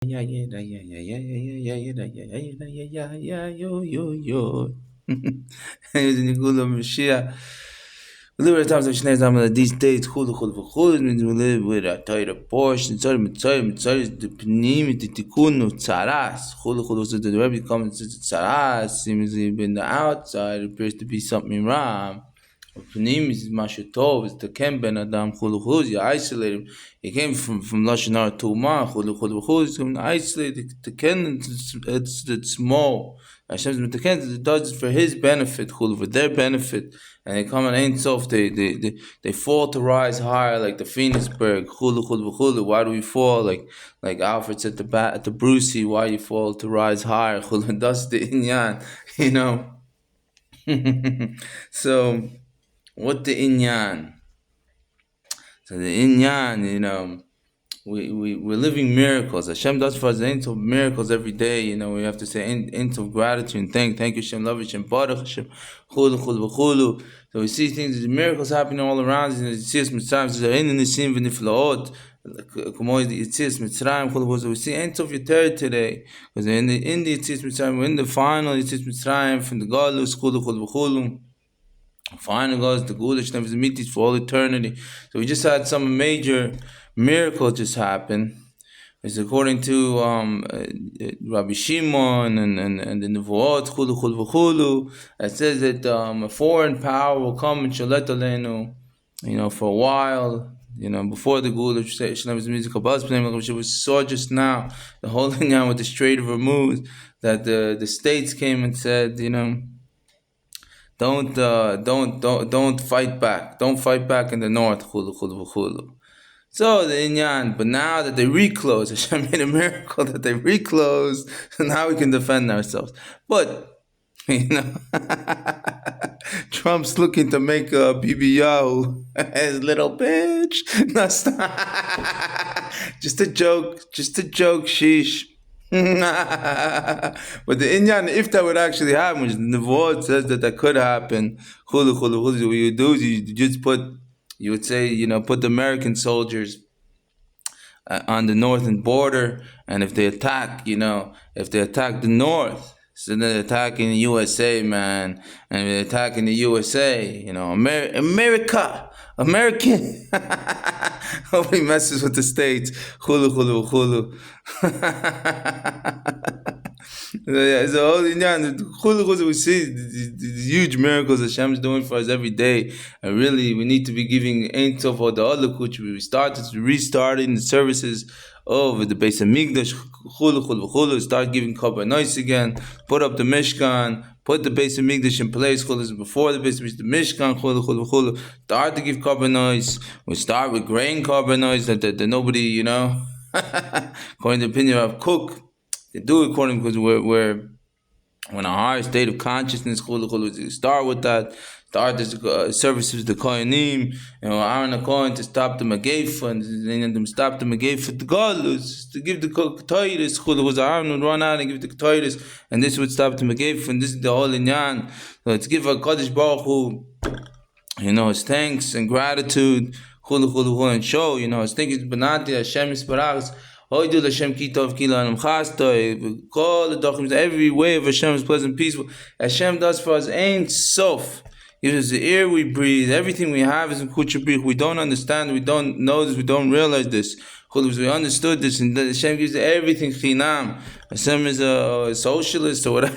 Yeah, yeah, yeah, yeah, yeah, yeah, yeah, yeah, yeah, yeah, yeah, yeah, yeah, yo, yo, yo. Using the Gula Mashiach. We live at times of Shnei Zaman these days, Hulu, Hulu, Hulu, means we live with a tighter portion, Mitzari, the Panim, the Tikkun, Tzaras, Hulu, Hulu, so the Rebbe comes to Tzaras, seems to be in the outside, appears to be something wrong. Panim is Mashu Tov, it's the Ken Ben Adam, Hulu, Hulu, you isolate him. He came from Lashon Hara Tumah, Hulu, Hulu, Hulu, he's going to isolate the Ken, it's small. Hashem's Metaken does it for his benefit, Hulu, for their benefit. And they come in Ein Sof, they fall to rise higher like the Phoenixberg, Hulu, Hulu, Hulu. Why do we fall? Like Alfred said at the Brucey, why you fall to rise higher, Hulu, that's the Inyan, you know. So, what the Inyan? So the Inyan, you know, we're living miracles. Hashem does for us ain't of miracles every day. You know, we have to say ain't of gratitude and thank you, Hashem, love Hashem, baruch Hashem, chulu, chulu, chulu. So we see things, miracles happening all around us. You see us Mitzrayim, so in the sim v'niflaot, you see us Mitzrayim, chulu. So we see ain't of your today, because in the Yitzias Mitzrayim, we're in the final Yitzias Mitzrayim from the Galus, chulu, chulu, chulu. Final goes the Gulish never meet for all eternity. So we just had some major miracle just happen. It's according to Rabbi Shimon and the Nevuot, chulu chulu chulu. It says that a foreign power will come and shalet aleinu, you know, for a while. You know, before the Gulish, we saw just now the whole thing with the Strait of Hormuz, that the states came and said, you know, don't fight back. Don't fight back in the north. Chulu, chulu, chulu. So the Inyan, but now that they reclosed, Hashem made a miracle that they reclosed, so now we can defend ourselves. But, you know, Trump's looking to make a BBO his little bitch. No, stop. Just a joke, sheesh. But the Inyan, if that would actually happen, which the Nevuot says that could happen, chulu, chulu, chulu, what you do is you just you would say, you know, put the American soldiers on the northern border, and if they attack, you know, if they attack the north, so they're attacking the USA, man, and they're attacking the USA, you know, American. Nobody messes with the states. Hulu, hulu, hulu. So all in we see the huge miracles Hashem is doing for us every day, and really we need to be giving Ein Sof for the other kuch. We restarting the services of the base of Migdash, start giving korbanos again, put up the Mishkan, put the base of Migdash in place, before the base of the Mishkan, start to give korbanos. We start with grain korbanos that nobody, you know, according to the opinion of Cook, they do it according because we're in a higher state of consciousness. Start with that. Start the services the Kohanim, you know, Aaron a Kohen to stop the Megefa, and them stop the Megefa the Galus, to give the Ketairis. Was Aaron would run out and give the Ketairis, and this would stop the Megefa, and this is the whole inyan. So let's give a Kadosh Baruch Hu, you know, his thanks and gratitude, and show, you know, his thanks is Benati Hashem Yisparach. Do Hashem kitov kila anam chastoi. Call the dochim. Every way of Hashem is pleasant, peaceful. Hashem does for us Ein Sof. Gives us the air we breathe. Everything we have is in Kuchabrik. We don't understand. We don't know this. We don't realize this. We understood this, and Hashem gives everything chinam. Hashem is a socialist or whatever.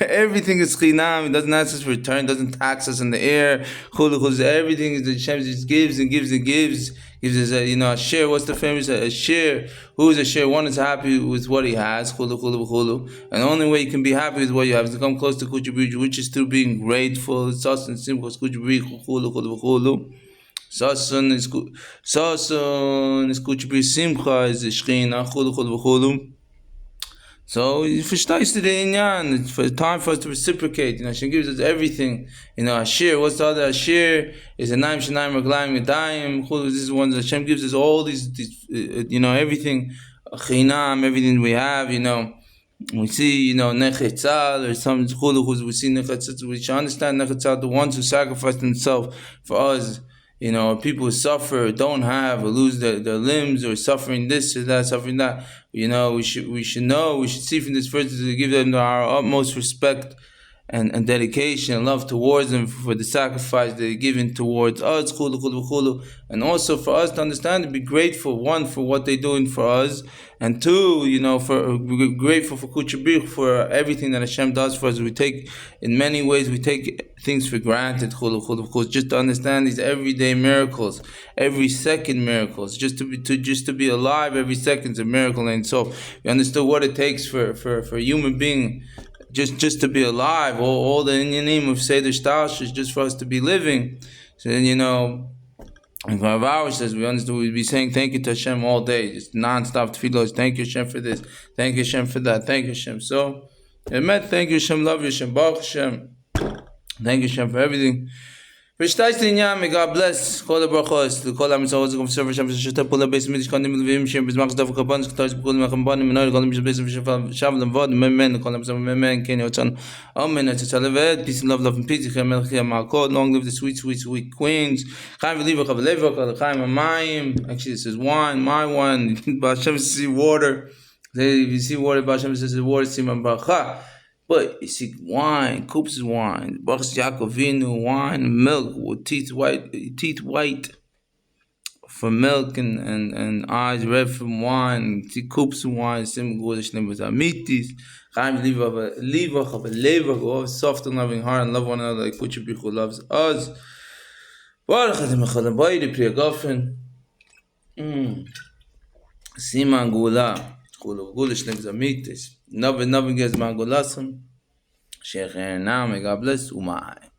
Everything is chinam. He doesn't ask us for return. Doesn't tax us in the air. Everything is Hashem just gives and gives and gives. Gives us a, you know, a share. What's the famous a share? Who is a share? One is happy with what he has. And the only way you can be happy with what you have is to come close to Kuchabrik, which is through being grateful. Sasun simple Kuchabrik. Sasun is Kuchabrik. Simcha is Shechina. So verstehst du den Inyan? It's time for us to reciprocate. You know, Hashem gives us everything. You know, Ashir. What's the other Ashir? Is a Naim Shanaim Reglaim Yadayim. This is one that Hashem gives us all these you know, everything, Chinam, everything we have. You know, we see, you know, Nechetzal or some we see Nechetzal. We should understand Nechetzal, the ones who sacrificed themselves for us. People suffer, don't have, or lose their limbs, or suffering this or that, suffering that. We should see from this verse to give them our utmost respect and dedication and love towards them for the sacrifice they're giving towards us, and also for us to understand, to be grateful, one, for what they're doing for us, and two, for grateful for Kuchabir, for everything that Hashem does for us. In many ways, we take things for granted, just to understand these everyday miracles, every second miracles, just to be alive every second is a miracle. And so we understood what it takes for a human being just to be alive. All the name of Seder Shtash is just for us to be living. So then, and Rav Auer says we understood we'd be saying thank you to Hashem all day, just non-stop tefillos. Thank you Hashem for this, thank you Hashem for that, thank you Hashem. So, thank you Hashem, love you Hashem, Baruch Hashem, thank you Hashem for everything. May God bless. Kol brachos to kol am Yisrael zeh gomser Hashem shete pula beis midish kanim levim shem bezmach dav kaban ktas kol machem ban menor kol beis shav levod men kol am men ken yotzan amen at tzalevet peace and love and peace Melech Malkot, long live the sweet queens. Chaim v'liva chaim amayim. Actually, this is wine, my wine. Hashem says water. If you see water, Hashem says water siman bracha. But you see wine, Coops is wine, Bachs Yaakovinu wine, milk with teeth white from milk and eyes red from wine. See Coops wine, Sim Godish name was Amitis. Chaim Lever, soft and loving heart and love one another like Kuchabir who loves us. Baruch Hashem Echad Abaydi Priya Gofen. Siman Gula. Golish names Amitis. Nothing gets Mangolasam. Sheikh now, may God bless Umay.